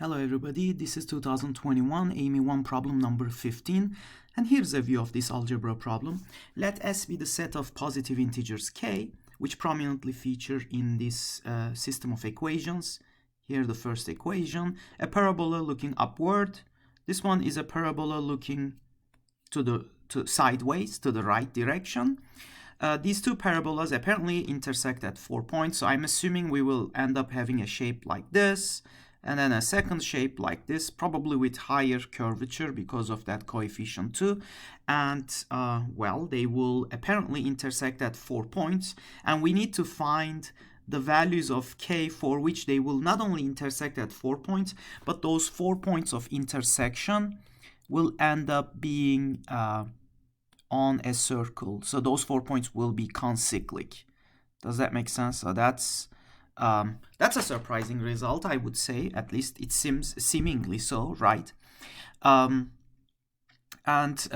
Hello everybody, this is 2021 AIME I Problem number 15, and here's a view of this algebra problem. Let S be the set of positive integers k, which prominently feature in this system of equations. Here the first equation, a parabola looking upward. This one is a parabola looking sideways to the right direction. These two parabolas apparently intersect at 4 points, so I'm assuming we will end up having a shape like this, and then a second shape like this, probably with higher curvature because of that coefficient 2. And, well, they will apparently intersect at 4 points, and we need to find the values of k for which they will not only intersect at 4 points, but those 4 points of intersection will end up being on a circle. So those 4 points will be concyclic. Does that make sense? So that's a surprising result, I would say. At least it seems seemingly so, right? And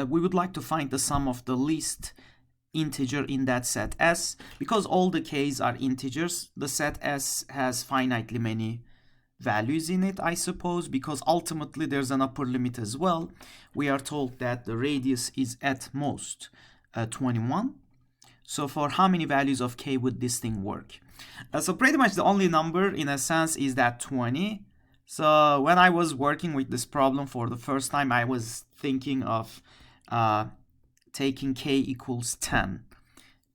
we would like to find the sum of the least integer in that set S. Because all the k's are integers, the set S has finitely many values in it, I suppose, because ultimately there's an upper limit as well. We are told that the radius is at most 21. So for how many values of k would this thing work? So pretty much the only number in a sense is that 20. So when I was working with this problem for the first time, I was thinking of taking k equals 10.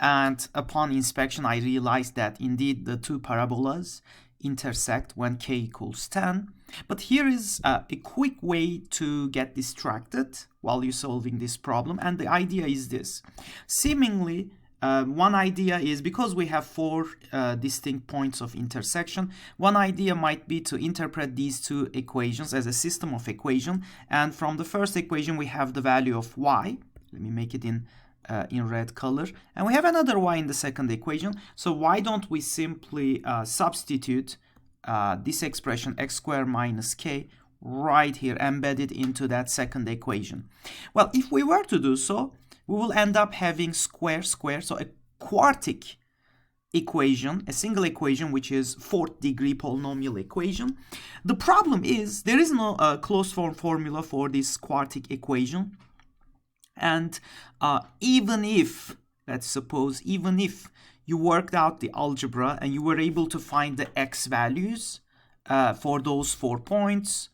And upon inspection, I realized that indeed the two parabolas intersect when k equals 10. But here is a quick way to get distracted while you're solving this problem. And the idea is this. Seemingly, one idea is, because we have 4 distinct points of intersection, one idea might be to interpret these two equations as a system of equation. And from the first equation, we have the value of y. Let me make it in red color. And we have another y in the second equation. So why don't we simply substitute this expression x squared minus k right here, embedded into that second equation? Well, if we were to do so, we will end up having square, so a quartic equation, a single equation, which is 4th degree polynomial equation. The problem is there is no closed form formula for this quartic equation. And even if, let's suppose, even if you worked out the algebra and you were able to find the x values for those 4 points,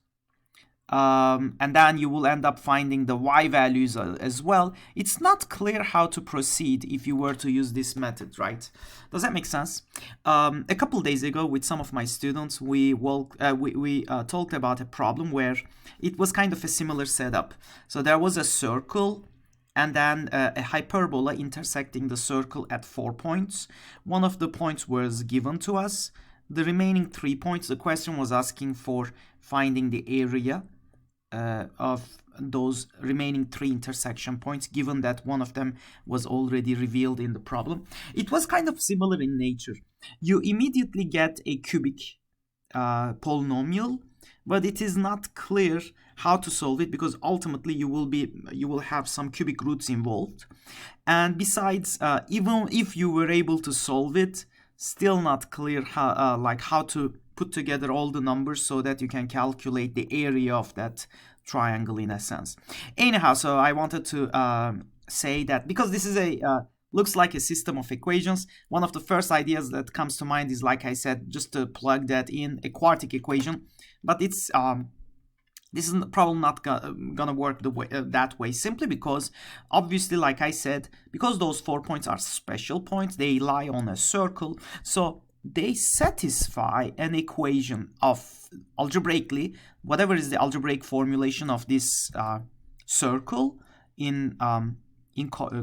and then you will end up finding the y values as well, it's not clear how to proceed if you were to use this method, right? Does that make sense? A couple days ago with some of my students, we talked about a problem where it was kind of a similar setup. So there was a circle and then a hyperbola intersecting the circle at 4 points. One of the points was given to us. The remaining 3 points, the question was asking for finding the area of those remaining 3 intersection points, given that one of them was already revealed in the problem. It was kind of similar in nature. You immediately get a cubic polynomial, but it is not clear how to solve it, because ultimately you will have some cubic roots involved. And besides, even if you were able to solve it, still not clear how to put together all the numbers so that you can calculate the area of that triangle in a sense. Anyhow, so I wanted to say that because this is looks like a system of equations, one of the first ideas that comes to mind is, like I said, just to plug that in a quartic equation. But it's this is probably not gonna work that way, simply because, obviously, like I said, because those 4 points are special points, they lie on a circle, so they satisfy an equation of, algebraically, whatever is the algebraic formulation of this circle in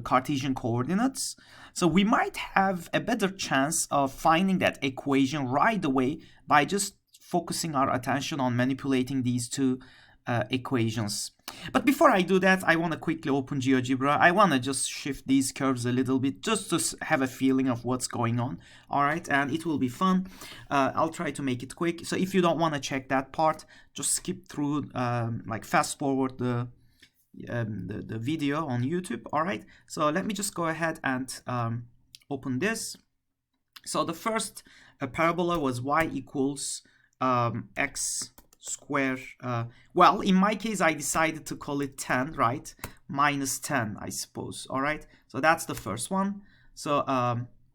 Cartesian coordinates. So we might have a better chance of finding that equation right away by just focusing our attention on manipulating these two equations. But before I do that, I want to quickly open GeoGebra. I want to just shift these curves a little bit, just to have a feeling of what's going on. All right, and it will be fun. I'll try to make it quick. So if you don't want to check that part, just skip through, like fast forward the video on YouTube. All right, so let me just go ahead and open this. So the first parabola was y equals x square. Well, in my case, I decided to call it 10, right? Minus 10, I suppose. All right. So that's the first one. So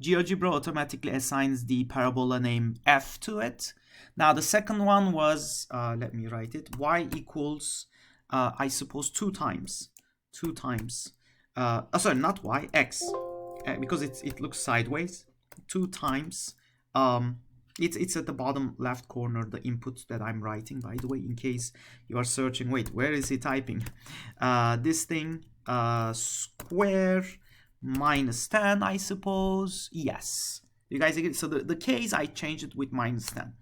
GeoGebra automatically assigns the parabola name f to it. Now the second one was, let me write it, y equals, I suppose, 2 times. Sorry, not y, x, because it looks sideways. 2 times. It's at the bottom left corner, the input that I'm writing, by the way, in case you are searching. Wait, where is he typing? This thing, square minus 10, I suppose. Yes. You guys agree? So the case, I changed it with minus 10.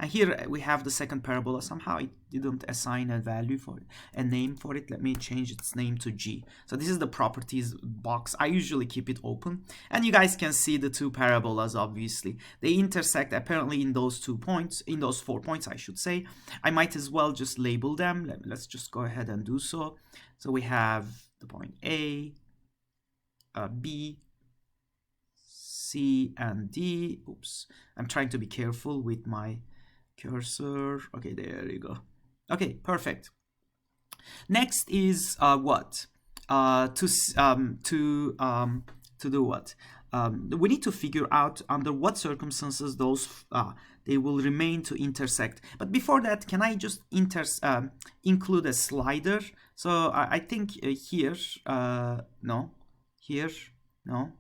And here we have the second parabola. Somehow it didn't assign a value for it, a name for it. Let me change its name to G. So this is the properties box. I usually keep it open. And you guys can see the 2 parabolas, obviously. They intersect apparently in those 2 points, in those 4 points, I should say. I might as well just label them. Let's just go ahead and do so. So we have the point A, B, C, and D. Oops. I'm trying to be careful with my cursor. Okay, there you go. Okay, perfect. Next is what? To do what? We need to figure out under what circumstances those they will remain to intersect. But before that, can I just include a slider? So I think here, no, here, no.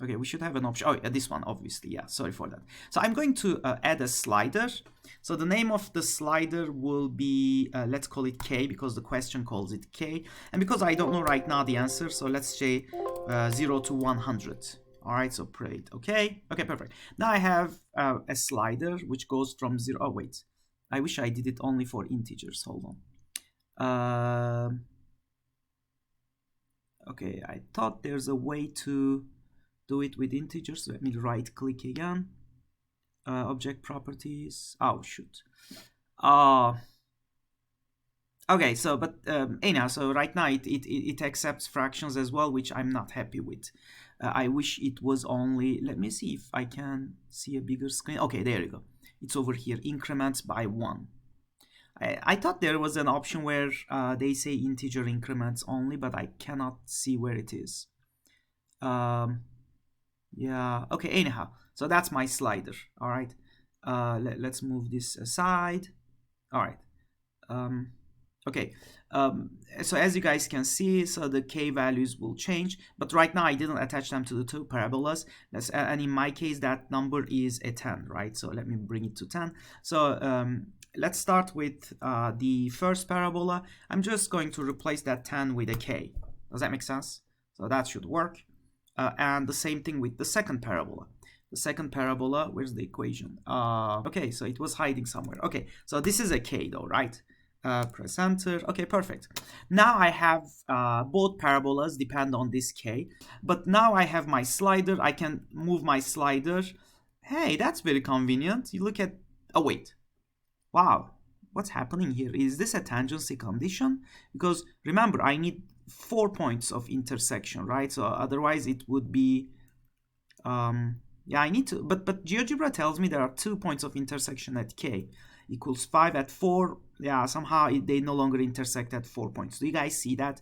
Okay, we should have an option. Oh, yeah, this one, obviously. Yeah, sorry for that. So I'm going to add a slider. So the name of the slider will be, let's call it K, because the question calls it K. And because I don't know right now the answer, so let's say 0 to 100. All right, so great. Okay, perfect. Now I have a slider which goes from 0. Oh, wait. I wish I did it only for integers. Hold on. Okay, I thought there's a way to do it with integers. Let me right click again. Object properties. Oh, shoot. Okay, so but anyhow, so right now it accepts fractions as well, which I'm not happy with. I wish it was only, let me see if I can see a bigger screen. Okay, there you go. It's over here, increments by 1. I thought there was an option where they say integer increments only, but I cannot see where it is. Yeah, okay, anyhow, so that's my slider. All right, let's move this aside. All right, okay, so as you guys can see, so the K values will change, but right now I didn't attach them to the 2 parabolas. And in my case, that number is a 10, right? So let me bring it to 10. So let's start with the first parabola. I'm just going to replace that 10 with a K. Does that make sense? So that should work. And the same thing with the second parabola. The second parabola, where's the equation? Okay, so it was hiding somewhere. Okay, so this is a K though, right? Press enter. Okay, perfect. Now I have both parabolas depend on this K, but now I have my slider. I can move my slider. Hey, that's very convenient. You look at, oh wait, wow, what's happening here? Is this a tangency condition? Because remember, I need 4 points of intersection, right? So otherwise it would be, yeah, I need to, but GeoGebra tells me there are 2 points of intersection at K equals 5 at 4. Yeah, somehow they no longer intersect at 4 points. Do you guys see that?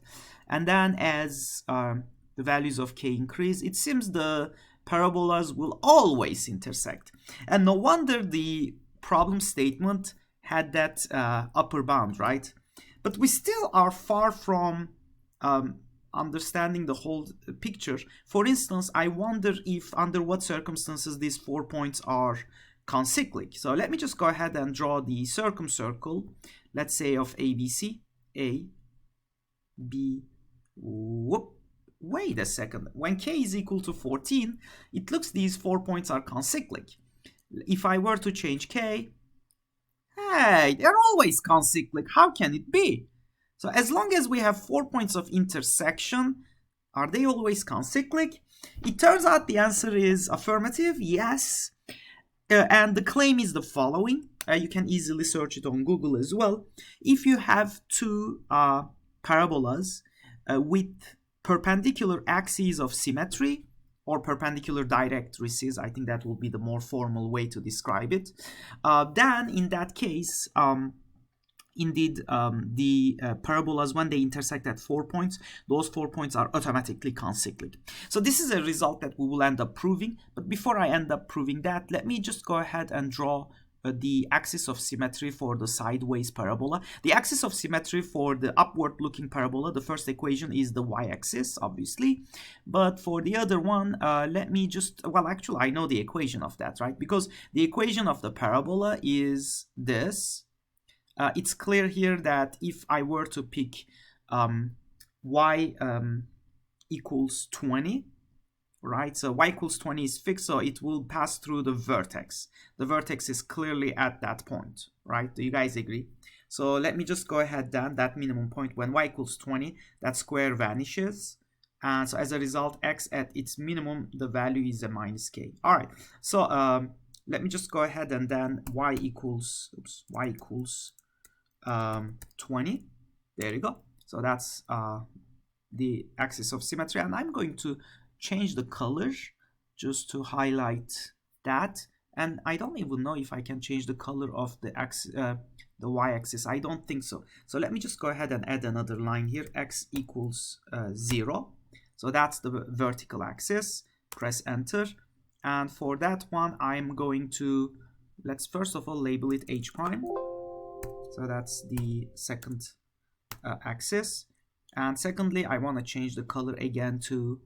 And then as the values of K increase, it seems the parabolas will always intersect. And no wonder the problem statement had that upper bound, right? But we still are far from understanding the whole picture. For instance, I wonder if under what circumstances these 4 points are concyclic. So let me just go ahead and draw the circumcircle, let's say of ABC. A, B, whoop. Wait a second. When K is equal to 14, it looks these 4 points are concyclic. If I were to change K, hey, they're always concyclic. How can it be? So as long as we have 4 points of intersection, are they always concyclic? It turns out the answer is affirmative, yes. And the claim is the following. You can easily search it on Google as well. If you have 2 parabolas with perpendicular axes of symmetry, or perpendicular directrices, I think that will be the more formal way to describe it, then in that case, indeed, the parabolas, when they intersect at 4 points, those 4 points are automatically concyclic. So this is a result that we will end up proving. But before I end up proving that, let me just go ahead and draw the axis of symmetry for the sideways parabola. The axis of symmetry for the upward looking parabola, the first equation is the y-axis, obviously. But for the other one, let me just, well, actually, I know the equation of that, right? Because the equation of the parabola is this. It's clear here that if I were to pick y equals 20, right? So y equals 20 is fixed, so it will pass through the vertex. The vertex is clearly at that point, right? Do you guys agree? So let me just go ahead then, that minimum point when y equals 20, that square vanishes. And so as a result, x at its minimum, the value is a minus k. All right, so let me just go ahead and then y equals 20. There you go. So that's the axis of symmetry, and I'm going to change the color just to highlight that. And I don't even know if I can change the color of the y-axis. I don't think so. So let me just go ahead and add another line here. X equals 0. So that's the vertical axis. Press enter. And for that one, I'm going to, let's first of all label it H prime. So that's the second axis. And secondly, I want to change the color again to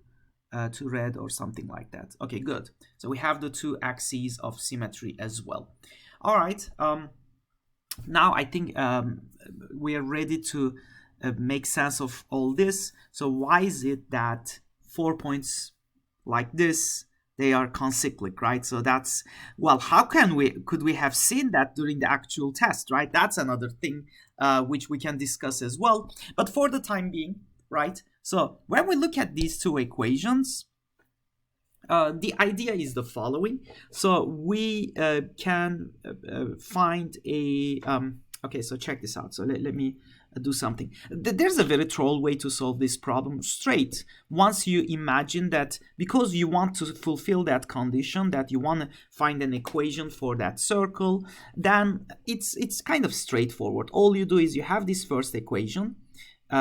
red or something like that. Okay, good. So we have the two axes of symmetry as well. All right. Now I think we are ready to make sense of all this. So why is it that 4 points like this, they are concyclic, right? So that's, well, how could we have seen that during the actual test, right? That's another thing which we can discuss as well. But for the time being, right? So when we look at these two equations, the idea is the following. So we can find a, okay, so check this out. So let me do something. There's a very troll way to solve this problem straight. Once you imagine that because you want to fulfill that condition, that you want to find an equation for that circle, then it's kind of straightforward. All you do is you have this first equation.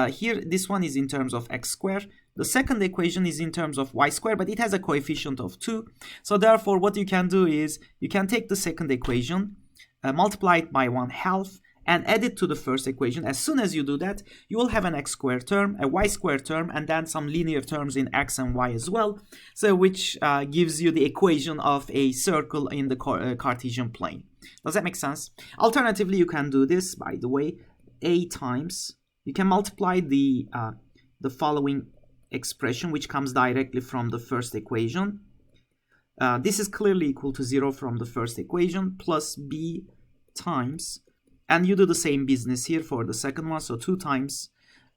Here, this one is in terms of x squared. The second equation is in terms of y squared, but it has a coefficient of 2. So therefore, what you can do is you can take the second equation, multiply it by 1/2, and add it to the first equation. As soon as you do that, you will have an x squared term, a y squared term, and then some linear terms in x and y as well. So which gives you the equation of a circle in the Cartesian plane. Does that make sense? Alternatively, you can do this, by the way, a times. You can multiply the following expression, which comes directly from the first equation. This is clearly equal to 0 from the first equation, plus b times, and you do the same business here for the second one. So 2 times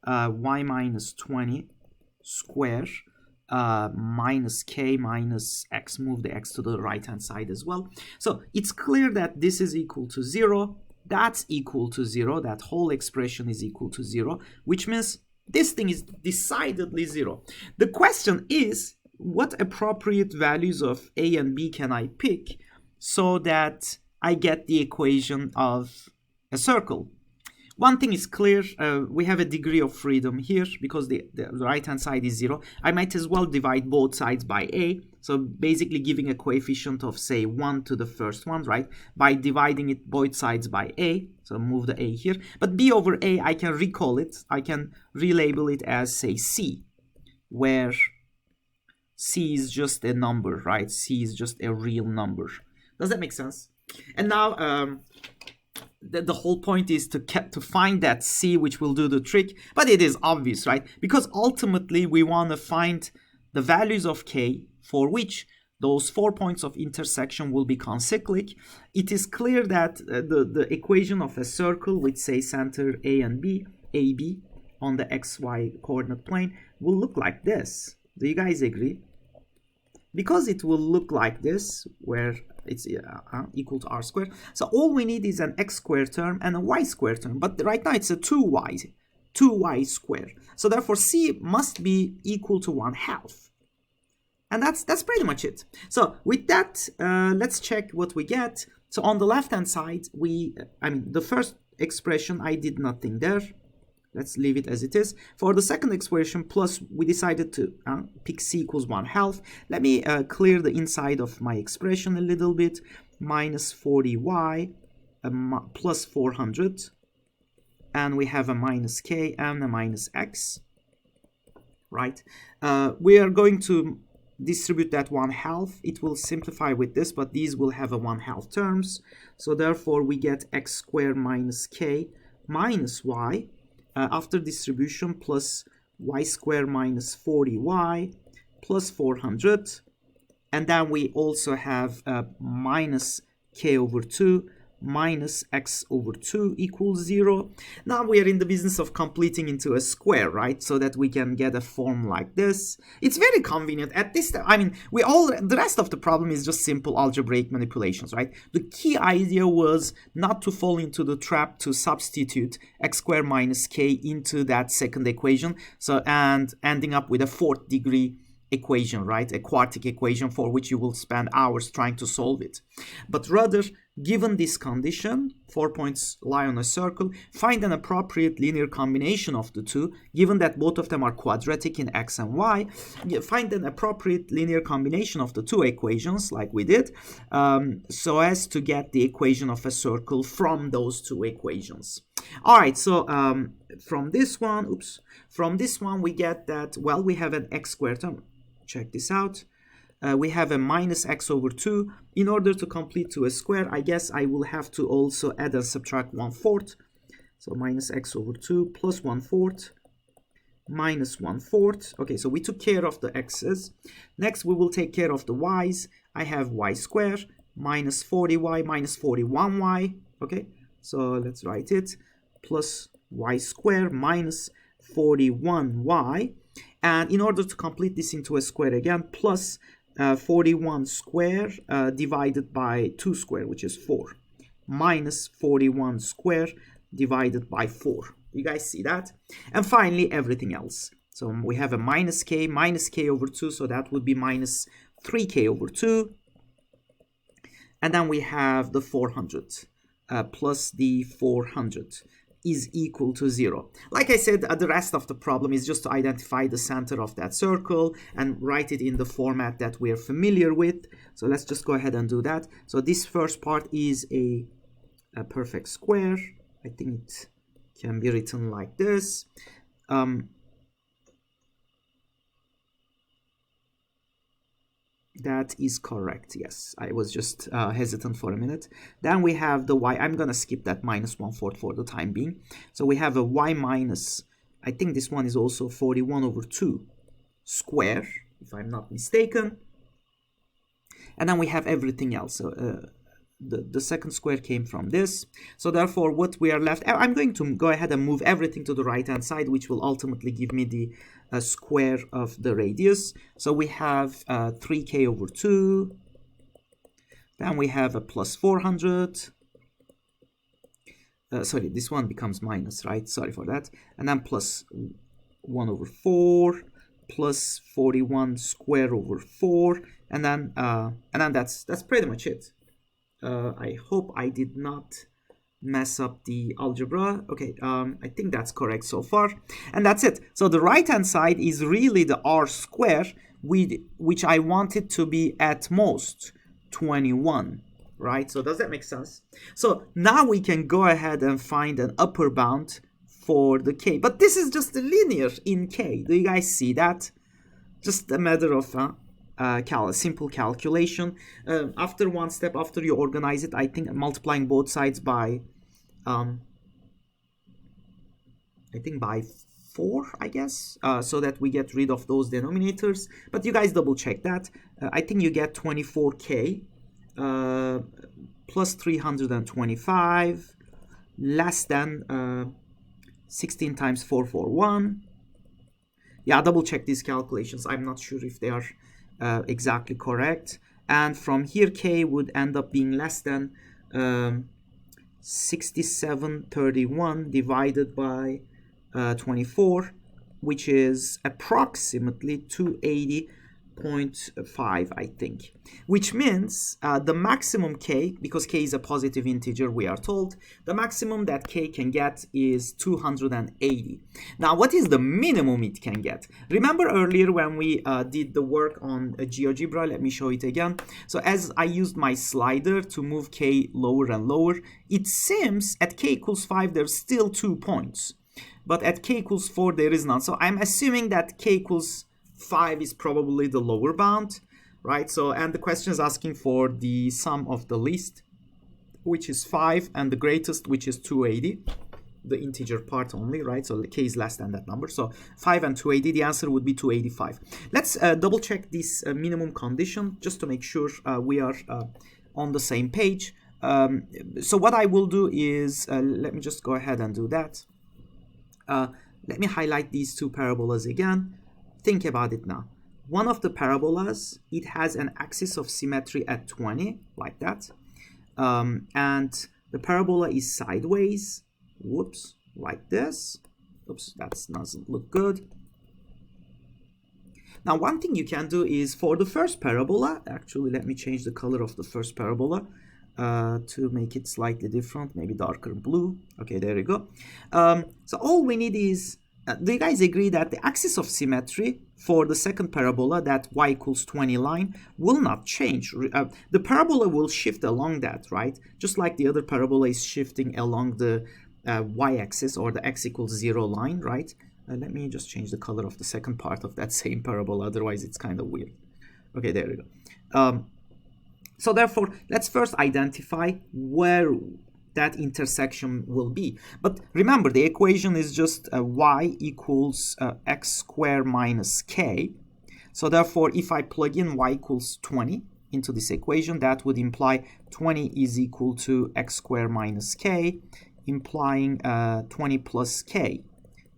y minus 20 square minus k minus x. Move the x to the right hand side as well. So it's clear that this is equal to 0. That's equal to 0. That whole expression is equal to 0, which means this thing is decidedly 0. The question is, what appropriate values of a and b can I pick so that I get the equation of a circle? One thing is clear, we have a degree of freedom here because the right hand side is 0. I might as well divide both sides by a, so basically giving a coefficient of, say, 1 to the first one, right, by dividing it both sides by a. So move the a here, but b over a, I can recall it, I can relabel it as, say, c, where c is just a number, right? C is just a real number. Does that make sense? And now the whole point is to find that c, which will do the trick, but it is obvious, right? Because ultimately we want to find the values of k for which those 4 points of intersection will be concyclic. It is clear that the equation of a circle with, say, center a and b, AB, on the xy coordinate plane will look like this. Do you guys agree? Because it will look like this, where it's equal to r squared. So all we need is an x squared term and a y squared term. But right now it's a 2y squared. So therefore c must be equal to 1/2. And that's pretty much it. So with that, let's check what we get. So on the left hand side, the first expression, I did nothing there. Let's leave it as it is. For the second expression, plus, we decided to pick c equals 1/2. Let me clear the inside of my expression a little bit. Minus 40y plus 400. And we have a minus k and a minus x. Right? We are going to distribute that 1/2. It will simplify with this, but these will have a 1/2 terms. So therefore, we get x squared minus k minus y after distribution plus y squared minus 40y plus 400. And then we also have minus k over 2 minus x over 2 equals 0. Now we are in the business of completing into a square, right? So that we can get a form like this. It's very convenient. At this time, I mean, the rest of the problem is just simple algebraic manipulations, right? The key idea was not to fall into the trap to substitute x squared minus k into that second equation. So, and ending up with a 4th degree equation, right? A quartic equation for which you will spend hours trying to solve it. But rather, given this condition, 4 points lie on a circle, find an appropriate linear combination of the two, given that both of them are quadratic in x and y, find an appropriate linear combination of the two equations, like we did, so as to get the equation of a circle from those two equations. All right, so from this one we get that, well, we have an x squared term. Check this out. We have a minus x over 2. In order to complete to a square, I guess I will have to also add and subtract 1/4. So minus x over 2 plus 1/4 minus 1/4. Okay, so we took care of the x's. Next, we will take care of the y's. I have y squared minus 40y minus 41y. Okay, so let's write it. Plus y squared minus 41y. And in order to complete this into a square again, plus 41 square divided by 2 square, which is 4, minus 41 square divided by 4. You guys see that? And finally, everything else. So we have a minus k over 2, so that would be minus 3k over 2. And then we have the 400 plus the 400. Is equal to 0. Like I said, the rest of the problem is just to identify the center of that circle and write it in the format that we are familiar with. So let's just go ahead and do that. So this first part is a perfect square. I think it can be written like this. That is correct. Yes, I was just hesitant for a minute. Then we have the y. I'm gonna skip that minus 1/4 for the time being. So we have a y minus, I think this one is also 41 over 2 square, if I'm not mistaken. And then we have everything else. So the second square came from this. So therefore, what we are left, I'm going to go ahead and move everything to the right hand side, which will ultimately give me the square of the radius. So we have 3k over 2. Then we have a plus 400. Sorry, this one becomes minus, right? Sorry for that. And then plus 1 over 4 plus 41 square over 4. And then that's pretty much it. I hope I did not mess up the algebra. Okay, I think that's correct so far. And that's it. So the right-hand side is really the r square, which I want it to be at most 21, right? So does that make sense? So now we can go ahead and find an upper bound for the k. But this is just a linear in k. Do you guys see that? Just a matter of simple calculation. After one step, after you organize it, I think multiplying both sides by I think by 4, I guess, so that we get rid of those denominators. But you guys double check that. I think you get 24k plus 325 less than 16 times 441. Yeah, double check these calculations. I'm not sure if they are exactly correct. And from here, k would end up being less than 6731 divided by 24, which is approximately 280.5 0.5, I think, which means the maximum k, because k is a positive integer, we are told, the maximum that k can get is 280. Now, what is the minimum it can get? Remember earlier when we did the work on GeoGebra? Let me show it again. So as I used my slider to move k lower and lower, it seems at k equals 5, there's still 2 points. But at k equals 4, there is none. So I'm assuming that k equals 5 is probably the lower bound, right? So, and the question is asking for the sum of the least, which is 5, and the greatest, which is 280, the integer part only, right? So k is less than that number. So 5 and 280, the answer would be 285. Let's double check this minimum condition just to make sure we are on the same page. So what I will do is, let me just go ahead and do that. Let me highlight these two parabolas again. Think about it now. One of the parabolas, it has an axis of symmetry at 20, like that. And the parabola is sideways, whoops, like this. Oops, that doesn't look good. Now, one thing you can do is for the first parabola, actually, let me change the color of the first parabola to make it slightly different, maybe darker blue. Okay, there you go. So all we need is, do you guys agree that the axis of symmetry for the second parabola, that y equals 20 line, will not change? The parabola will shift along that, right? Just like the other parabola is shifting along the y-axis or the x equals 0 line, right? Let me just change the color of the second part of that same parabola, otherwise it's kind of weird. Okay, there we go. So therefore, let's first identify where that intersection will be. But remember, the equation is just y equals x squared minus k. So therefore, if I plug in y equals 20 into this equation, that would imply 20 is equal to x squared minus k, implying 20 plus k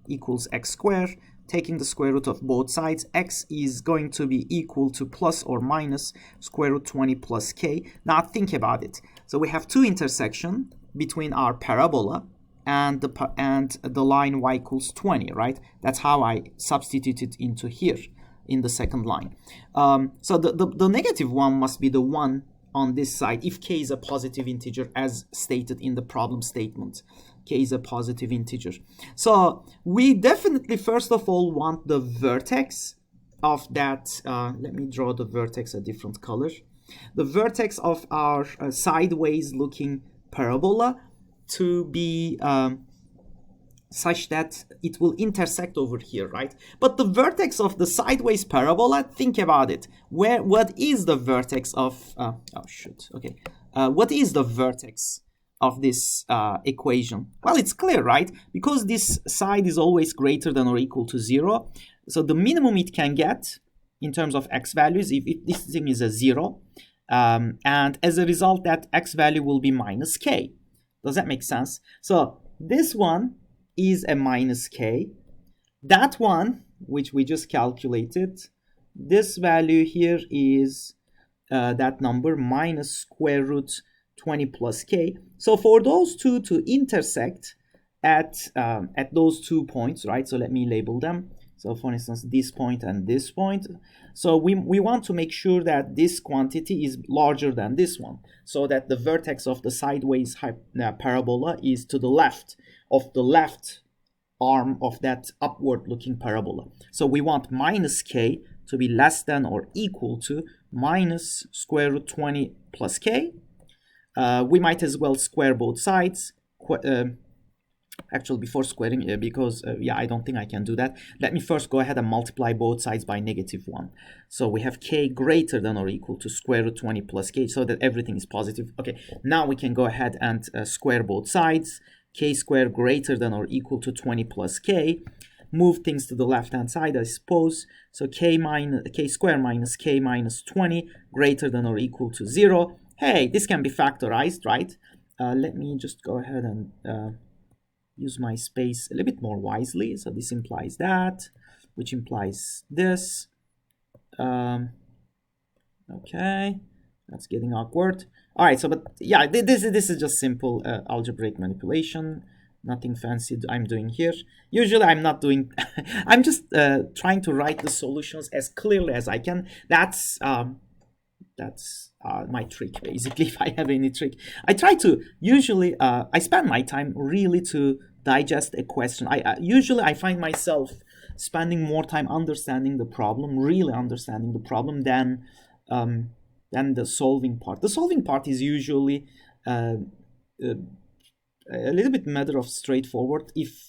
equals x squared. Taking the square root of both sides, x is going to be equal to plus or minus square root 20 plus k. Now think about it. So we have two intersections between our parabola and the line y equals 20, right? That's how I substituted into here in the second line. So the negative one must be the one on this side if k is a positive integer as stated in the problem statement. K is a positive integer. So we definitely first of all want the vertex of that. Let me draw the vertex a different color. The vertex of our sideways looking parabola to be such that it will intersect over here, right? But the vertex of the sideways parabola, think about it. What is the vertex of, what is the vertex of this equation? Well, it's clear, right? Because this side is always greater than or equal to 0. So the minimum it can get in terms of x values, if this thing is a 0, and as a result, that x value will be minus k. Does that make sense? So this one is a minus k. That one, which we just calculated, this value here is that number minus square root 20 plus k. So for those two to intersect at those 2 points, right? So let me label them. So for instance, this point and this point. So we want to make sure that this quantity is larger than this one, so that the vertex of the sideways parabola is to the left of the left arm of that upward looking parabola. So we want minus k to be less than or equal to minus square root 20 plus k. We might as well square both sides. Actually, before squaring, because I don't think I can do that. Let me first go ahead and multiply both sides by -1. So we have k greater than or equal to square root 20 plus k, so that everything is positive. Okay, now we can go ahead and square both sides. K squared greater than or equal to 20 plus k. Move things to the left-hand side, I suppose. So k squared minus k minus 20 greater than or equal to 0. Hey, this can be factorized, right? Let me just go ahead and use my space a little bit more wisely. So this implies that, which implies this. Okay, that's getting awkward. All right, so but yeah, this is just simple algebraic manipulation. Nothing fancy I'm doing here. Usually I'm not doing, I'm just trying to write the solutions as clearly as I can. That's my trick, basically. If I have any trick, I try to usually I spend my time really to digest a question. Usually I find myself spending more time understanding the problem, really understanding the problem, than the solving part. The solving part is usually a little bit matter of straightforward if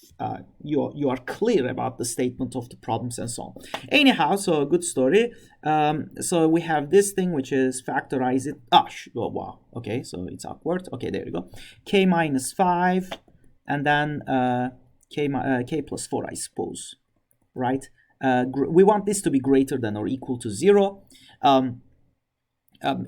you are clear about the statement of the problems and so on. Anyhow, so a good story. So we have this thing which is factorize it. Oh wow. Okay, so it's awkward. Okay, there you go. K minus 5 and then k plus 4, I suppose, right? We want this to be greater than or equal to 0.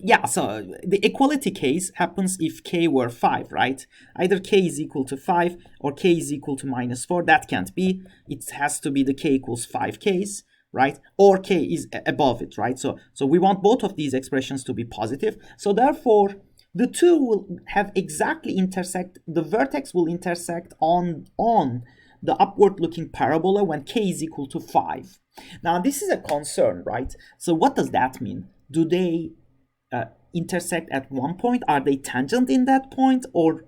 Yeah, so the equality case happens if k were 5, right? Either k is equal to 5 or k is equal to minus 4. That can't be. It has to be the k equals 5 case, right? Or k is above it, right? So we want both of these expressions to be positive. So therefore, the two will have exactly intersect. The vertex will intersect on the upward-looking parabola when k is equal to 5. Now, this is a concern, right? So what does that mean? Do they intersect at one point? Are they tangent in that point, or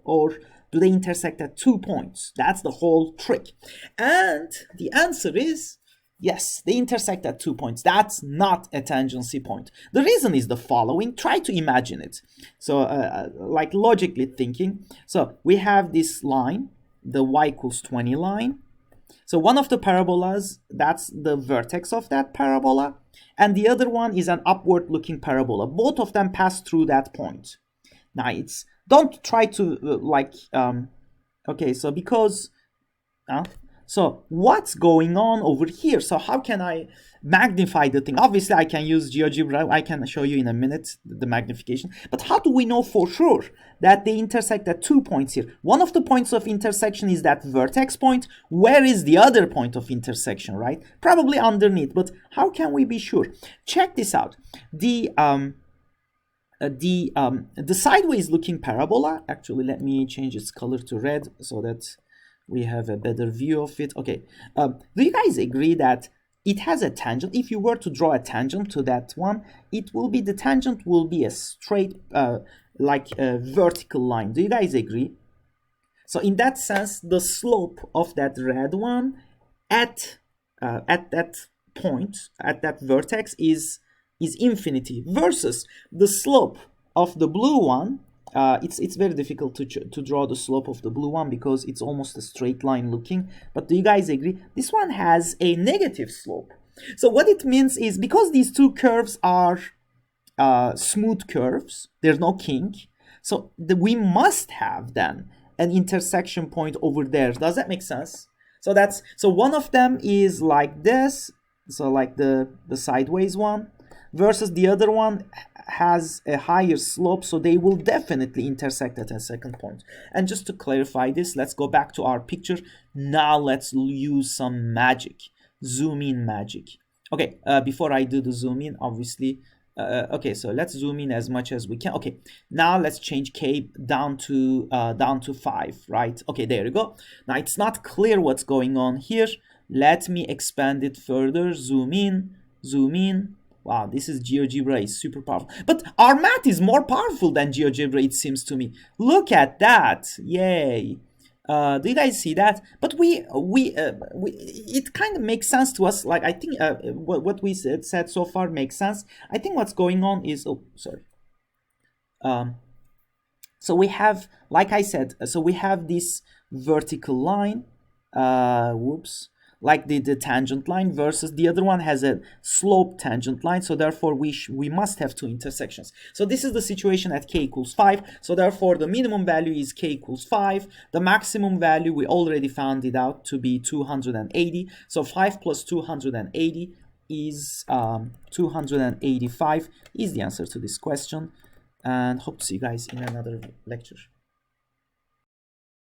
do they intersect at 2 points? That's the whole trick. And the answer is yes, they intersect at 2 points. That's not a tangency point. The reason is the following. Try to imagine it. So like logically thinking. So we have this line, the y equals 20 line. So one of the parabolas, that's the vertex of that parabola, and the other one is an upward-looking parabola. Both of them pass through that point. Now, don't try to okay, so because so what's going on over here? So how can I magnify the thing? Obviously, I can use GeoGebra. I can show you in a minute the magnification. But how do we know for sure that they intersect at 2 points here? One of the points of intersection is that vertex point. Where is the other point of intersection, right? Probably underneath. But how can we be sure? Check this out. The sideways looking parabola, actually, let me change its color to red so that we have a better view of it. Okay, do you guys agree that it has a tangent? If you were to draw a tangent to that one, the tangent will be a straight, like a vertical line. Do you guys agree? So in that sense, the slope of that red one at that point, at that vertex, is infinity, versus the slope of the blue one. It's very difficult to draw the slope of the blue one because it's almost a straight line looking. But do you guys agree? This one has a negative slope. So what it means is, because these two curves are smooth curves, there's no kink. So we must have then an intersection point over there. Does that make sense? So one of them is like this, so like the sideways one, versus the other one has a higher slope, so they will definitely intersect at a second point. And just to clarify this, let's go back to our picture. Now let's use some magic, zoom in magic. Okay, before I do the zoom in, obviously, okay, so let's zoom in as much as we can. Okay, now let's change k down to 5, right? Okay, there you go. Now it's not clear what's going on here. Let me expand it further. Zoom in, zoom in. Wow, this is GeoGebra, is super powerful. But our math is more powerful than GeoGebra, it seems to me. Look at that. Yay. Do you guys see that? But it kind of makes sense to us. Like, I think what we said so far makes sense. I think what's going on is, oh, sorry. So we have, like I said, so we have this vertical line. Whoops. Like the tangent line, versus the other one has a slope tangent line, so therefore we must have two intersections. So this is the situation at k equals 5, so therefore the minimum value is k equals 5. The maximum value, we already found it out to be 280, so 5 plus 280 is 285 is the answer to this question. And hope to see you guys in another lecture.